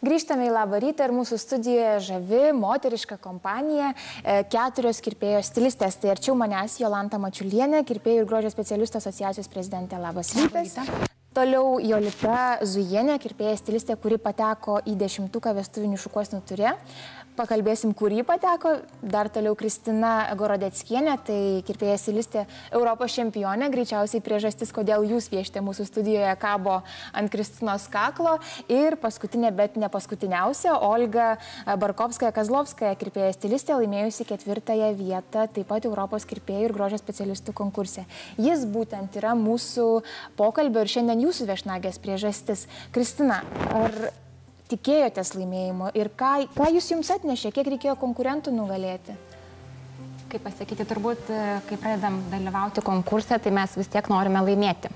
Grįžtame į Labą rytą ir mūsų studijoje žavi, moteriška kompanija, 4 kirpėjos stilistės. Tai arčiau manęs Jolanta Mačiulienė, kirpėjų ir grožio specialistų asociacijos prezidentė. Labas rytas. Toliau Jolita Zujienė, kirpėja stilistė, kuri pateko į 10-uką vestuvinių šukuosenų ture. Pakalbėsim, kur jį pateko. Dar toliau Kristina Gorodeckienė, tai kirpėja stilistė Europos čempionė. Greičiausiai priežastis, kodėl jūs viešite mūsų studijoje, kabo ant Kristinos kaklo. Ir paskutinė, bet ne paskutiniausia, Olga Barkovskaja-Kazlovskaja, kirpėja stilistė, laimėjusi 4-ąją vietą, taip pat Europos kirpėjų ir grožio specialistų konkurse. Jis būtent yra mūsų pokalbio ir šiandien jūsų viešnagės priežastis. Kristina, ar tikėjotės laimėjimo ir ką jums atnešė, kiek reikėjo konkurentų nugalėti? Kaip pasakyti, turbūt, kai pradedam dalyvauti konkurse, tai mes vis tiek norime laimėti.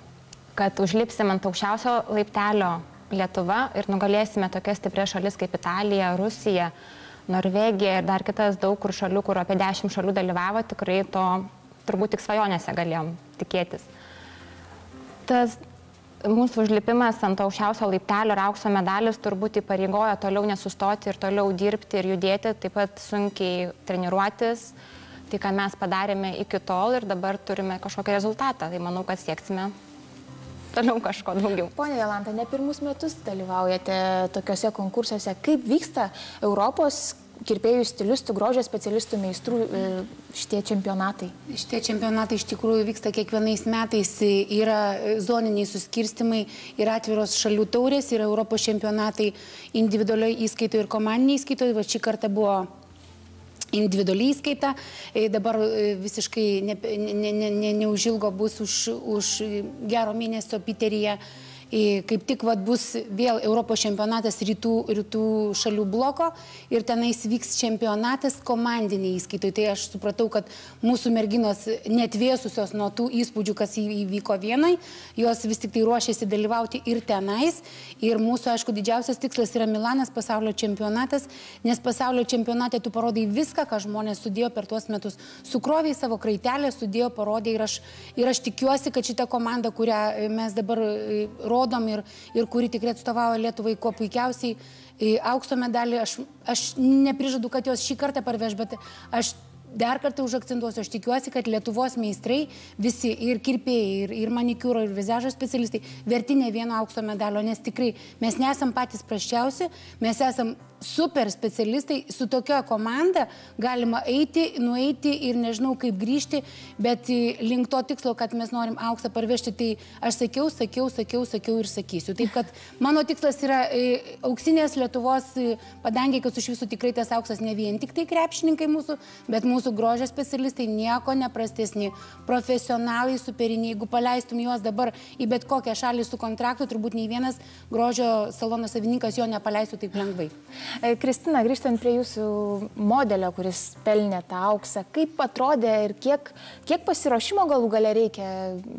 Kad užlipsim ant aukščiausio laiptelio Lietuva ir nugalėsime tokias stiprias šalis kaip Italija, Rusija, Norvegija ir dar kitas daug kur šalių, kur apie 10 šalių dalyvavo, tikrai to turbūt tik svajonėse galėjom tikėtis. Tas mūsų užlipimas ant aukščiausio laiptelio ir aukso medalis turbūt įpareigojo toliau nesustoti ir toliau dirbti ir judėti, taip pat sunkiai treniruotis. Tai, ką mes padarėme iki tol ir dabar turime kažkokį rezultatą. Tai manau, kad sieksime toliau kažko daugiau. Pone Jolanta, ne pirmus metus dalyvaujate tokiuose konkursuose. Kaip vyksta Europos kirpėjų stilistų, grožio specialistų, meistrų šitie čempionatai? Šitie čempionatai iš tikrųjų vyksta kiekvienais metais, yra zoniniai suskirstimai, yra atviros šalių taurės, yra Europos čempionatai individualiai įskaitoje ir komandiniai įskaitoje. Va šį kartą buvo individualiai įskaita, dabar visiškai neužilgo bus už gero mėnesio Piteryje. Kaip tik bus vėl Europos čempionatas rytų šalių bloko ir tenais vyks čempionatas komandiniai įskaitoj. Tai aš supratau, kad mūsų merginos netvėsusios nuo tų įspūdžių, kas įvyko vienai, jos vis tik tai ruošiasi dalyvauti ir tenais. Ir mūsų, aišku, didžiausias tikslas yra Milanas, pasaulio čempionatas, nes pasaulio čempionate tu parodai viską, ką žmonės sudėjo per tuos metus. Sukroviai savo kraitelę, sudėjo, parodė ir aš tikiuosi, kad šita komanda, kurią mes dabar rodom ir kuri tikrai atstovauja Lietuvai kuo puikiausiai aukso medalį. Aš neprižadu, kad jos šį kartą parveš, bet aš dar kartą užakcentuosiu, aš tikiuosi, kad Lietuvos meistrai, visi ir kirpėjai, ir manikiūro, ir vizažo specialistai verti ne vieno aukso medalio, nes tikrai mes nesam patys prasčiausi, mes esam super specialistai, su tokia komanda galima nueiti ir nežinau kaip grįžti, bet link to tikslo, kad mes norim auksą parvežti, tai aš sakiau ir sakysiu. Taip, kad mano tikslas yra auksinės Lietuvos padangiai, kad už visų tikrai tas auksas ne vien tik tai krepšininkai mūsų, bet mūsų grožio specialistai nieko neprastesni, profesionalai, superiniai. Jeigu paleistum juos dabar į bet kokią šalį su kontraktu, turbūt nei vienas grožio salono savininkas jo nepaleistų taip lengvai. Kristina, grįžtant prie jūsų modelio, kuris pelnė tą auksą, kaip atrodė ir kiek pasiruošimo galų gale reikia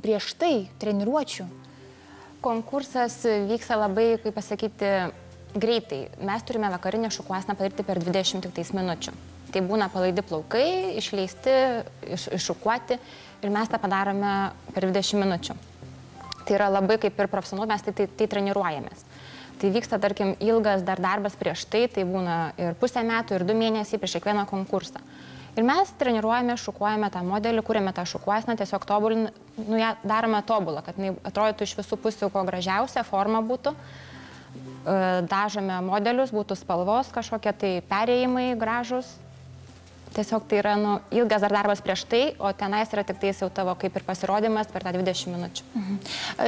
prieš tai treniruočių? Konkursas vyksta labai, kaip pasakyti, greitai. Mes turime vakarinę šukuoseną padaryti per 20 minučių. Tai būna palaidi plaukai, išleisti, iššukuoti ir mes tą padarome per 20 minučių. Tai yra labai kaip ir profesionalu, mes tai treniruojamės. Tai vyksta, tarkim, ilgas dar darbas prieš tai būna ir pusę metų, ir 2 mėnesiai prieš kiekvieną konkursą. Ir mes treniruojame, šukuojame tą modelį, kuriame tą šukuoseną, tiesiog ją darome tobulą, kad jinai atrodytų iš visų pusių kuo gražiausia forma būtų. Dažome modelius, būtų spalvos kažkokie tai perėjimai gražus. Tiesiog tai yra ilgas dar darbas prieš tai, o tenais yra tik tais jau tavo kaip ir pasirodymas per tą 20 minučių.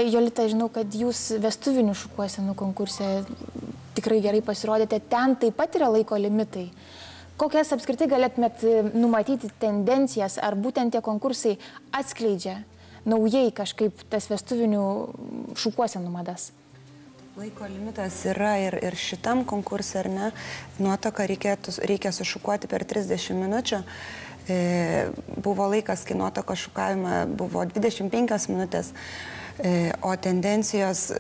Jolita, žinau, kad jūs vestuvinių šukuosenų konkurse tikrai gerai pasirodėte. Ten taip pat yra laiko limitai. Kokias apskritai galėtumėt numatyti tendencijas, ar būtent tie konkursai atskleidžia naujai kažkaip tas vestuvinių šukuosenų madas? Laiko limitas yra ir šitam konkursui, ar ne? Nuotaką reikia sušukuoti per 30 minučių. Buvo laikas, kai nuotako šukavime buvo 25 minutės, o tendencijos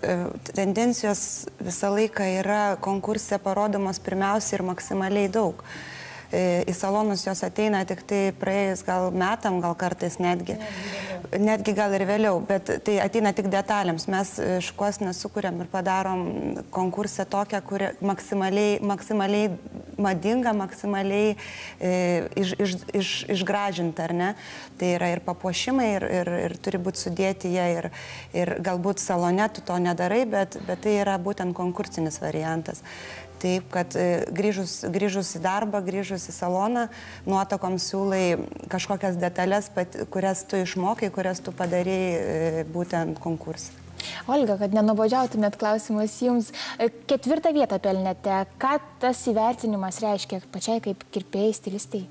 visą laiką yra konkurse parodomos pirmiausiai ir maksimaliai daug. Į salonus jos ateina tik tai praėjus gal metam, gal kartais netgi. netgi gal ir vėliau, bet tai ateina tik detalėms. Mes šukuoseną sukūrėm ir padarom konkursą tokią, kuri maksimaliai madinga, maksimaliai išgražinta, ar ne? Tai yra ir papuošimai, ir turi būti sudėti jie, ir galbūt salone tu to nedarai, bet tai yra būtent konkursinis variantas. Taip, kad grįžus į darbą, grįžus į saloną, nuotakoms siūlai kažkokias detalės, kurias tu išmokai, kurias tu padarėjai būtent konkursą. Olga, kad nenubodžiautumėt, klausimas jums. 4. vietą pelnėte. Ką tas įvertinimas reiškia pačiai kaip kirpėjai, stilistai?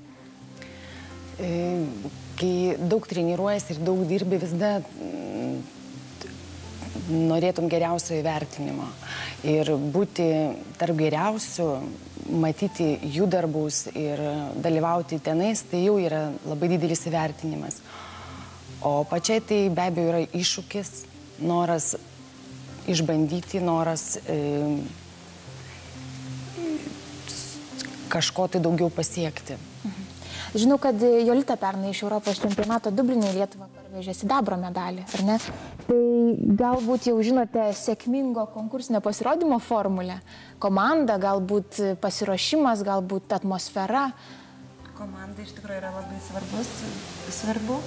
Kai daug treniruojas ir daug dirbi, visada norėtum geriausio įvertinimo. Ir būti tarp geriausių, matyti jų darbus ir dalyvauti tenais, tai jau yra labai didelis įvertinimas. O pačiai tai be abejo yra iššūkis, noras išbandyti, noras kažko tai daugiau pasiekti. Žinau, kad Jolita pernai iš Europos čempionato Dubline į Lietuvą parvežė sidabro medalį, ar ne? Tai galbūt jau žinote sėkmingo konkursinio pasirodymo formulę? Komanda, galbūt pasiruošimas, galbūt atmosfera? Komanda iš tikrųjų yra labai svarbu.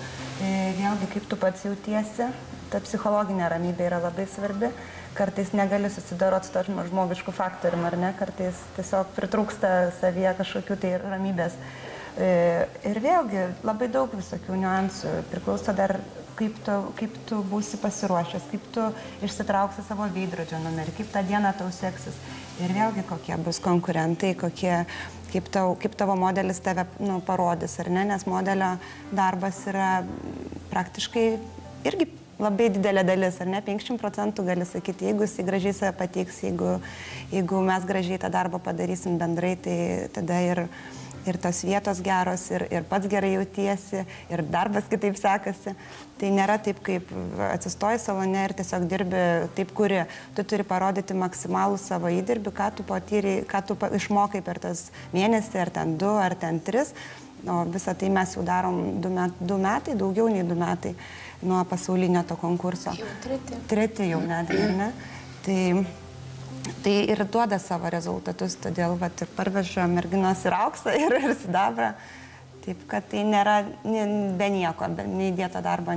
Vėlgi, kaip tu pats jautiesi, ta psichologinė ramybė yra labai svarbi. Kartais negali susidoroti su to žmogišku faktoriumi, ar ne? Kartais tiesiog pritrūksta savyje kažkokių tai ramybės. Ir vėlgi labai daug visokių niuansų. Priklauso dar, kaip tu būsi pasiruošęs, kaip tu išsitrauksi savo veidrodžio numerį, kaip tą dieną tau seksis. Ir vėlgi, kokie bus konkurentai, kaip tavo modelis tave parodys, ar ne? Nes modelio darbas yra praktiškai irgi labai didelė dalis, ar ne? 50% gali sakyti, jeigu jis gražiai save pateiks, jeigu mes gražiai tą darbą padarysim bendrai, tai tada ir tos vietos geros, ir pats gerai jautiesi, ir darbas kitaip sekasi. Tai nėra taip, kaip atsistoji salone ir tiesiog dirbi taip, kuri. Tu turi parodyti maksimalų savo įdirbį, ką tu patyrei, ką tu išmokai per tas mėnesį, ar ten 2, ar ten 3. O visą tai mes jau darom 2 metai, daugiau nei 2 metai nuo pasaulinio to konkurso. Jau 3. 3 jau netgi, ne? Tai ir duoda savo rezultatus, todėl ir parveža merginos ir auksą, ir sidabrą. Taip, kad tai nėra be nieko, neįdėto darbo.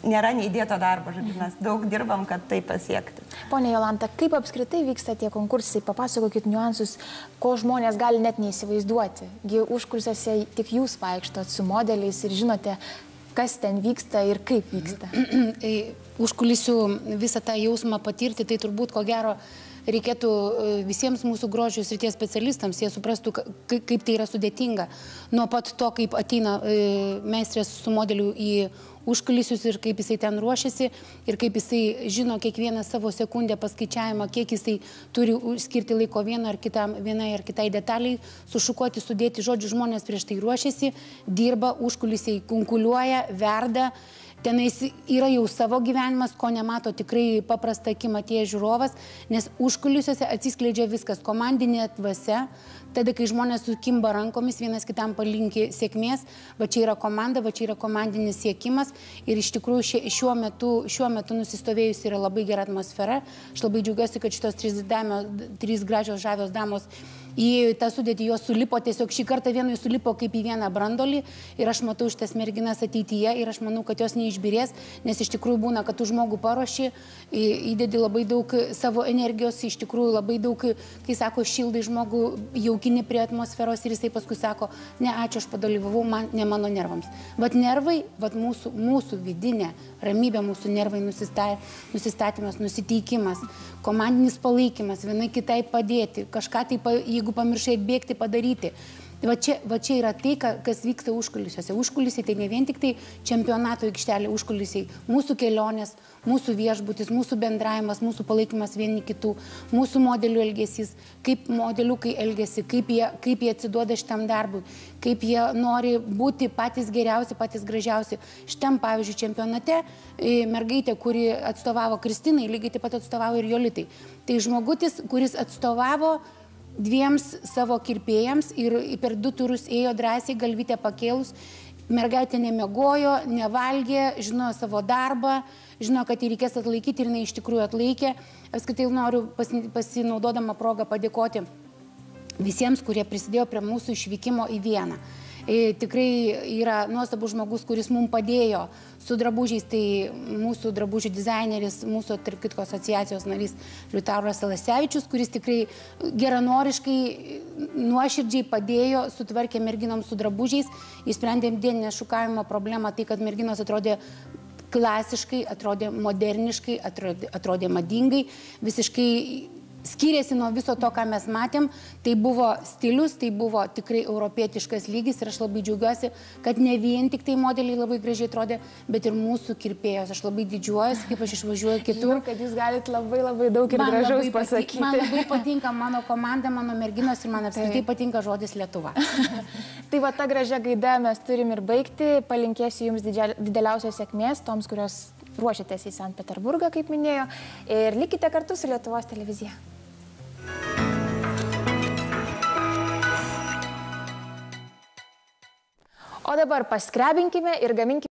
Nėra neįdėto darbo, žodžiu, mes daug dirbam, kad tai pasiekti. Pone Jolanta, kaip apskritai vyksta tie konkursai? Papasakokit niuansus, ko žmonės gali net neįsivaizduoti. Užkulisiuose tik jūs vaikštot su modeliais ir žinote, kas ten vyksta ir kaip vyksta. Užkulisių visą tą jausmą patirti, tai turbūt ko gero reikėtų visiems mūsų grožio srities specialistams, jie suprastų, kaip tai yra sudėtinga. Nuo pat to, kaip ateina meistrės su modeliu į užkulisius ir kaip jisai ten ruošiasi ir kaip jisai žino kiekvieną savo sekundę paskaičiavimą, kiek jisai turi skirti laiko vienai ar kitai detaliai, sušukuoti, sudėti. Žodžiu, žmonės prieš tai ruošiasi, dirba, užkulisiai kunkuliuoja, verda. Tenais yra jau savo gyvenimas, ko nemato tikrai paprasta akim atėjęs žiūrovas, nes užkulisiuose atsiskleidžia viskas, komandinė dvasia. Tada, kai žmonės sukimba rankomis, vienas kitam palinki sėkmės, va čia yra komanda, va čia yra komandinis siekimas ir iš tikrųjų šiuo metu nusistovėjusi yra labai gera atmosfera. Aš labai džiaugiuosi, kad šitos 3 gražios žavios damos įėjo į tą sudėtį, jos sulipo tiesiog šį kartą vienui sulipo kaip į vieną brandolį ir aš matau šitas merginas ateityje ir aš manau, kad jos neišbirės, nes iš tikrųjų būna, kad tu žmogų paruoši, įdedi labai daug savo energijos, iš tikrųjų labai daug, kai sako, šildai žmogų, jaukini prie atmosferos ir jisai paskui sako, ne, ačiū, aš padalyvavau, ne mano nervams. Vat nervai, vat mūsų vidinė ramybė, mūsų nervai nusistatymas, nusiteikimas, komandinis palaikymas, vienai kitai padėti, kažką tai, jeigu pamiršai atbėgti, padaryti. Va čia yra tai, kas vyksta užkulisiuose. Užkulisiai tai ne vien tik tai čempionato aikštelė, užkulisiai mūsų kelionės, mūsų viešbutis, mūsų bendravimas, mūsų palaikymas vieni kitų, mūsų modelių elgesys, kaip modeliukai elgesi, kaip jie atsiduoda šitam darbui, kaip jie nori būti patys geriausi, patys gražiausi. Šitam, pavyzdžiui, čempionate mergaitė, kuri atstovavo Kristinai, lygiai taip pat atstovavo ir Jolitai. Tai žmogutis, kuris atstovavo 2 savo kirpėjams ir per 2 turus ėjo drąsiai, galvytę pakėlus. mergaitė nemiegojo, nevalgė, žinojo savo darbą, žinojo, kad jį reikės atlaikyti ir jinai iš tikrųjų atlaikė. Apskritai noriu pasinaudodama progą padėkoti visiems, kurie prisidėjo prie mūsų išvykimo į Vieną. Tikrai yra nuostabus žmogus, kuris mums padėjo su drabužiais, tai mūsų drabužių dizaineris, mūsų, tarp kitko, asociacijos narys Liutauras Alasevičius, kuris tikrai geranoriškai, nuoširdžiai padėjo, sutvarkė merginoms su drabužiais, išsprendėm dieninę šukavimo problemą, tai kad merginos atrodė klasiškai, atrodė moderniškai, atrodė madingai, visiškai skiriasi nuo viso to, ką mes matėm. Tai buvo stilius, tai buvo tikrai europietiškas lygis ir aš labai džiaugiuosi, kad ne vien tik tai modeliai labai gražiai atrodė, bet ir mūsų kirpėjos. Aš labai didžiuojuosi, kaip aš išvažiuoju kitur. Žinau, kad jūs galite labai daug ir gražaus pasakyti. Man labai patinka mano komanda, mano merginos ir man apskritai patinka žodis Lietuva. Tai va, ta gražia gaida mes turim ir baigti. Palinkėsiu jums dideliausios sėkmės toms, kurios ruošiatės į Sankt Peterburgą, kaip minėjo. Ir likite kartu su Lietuvos televizija. O dabar paskrebinkime ir gaminkime.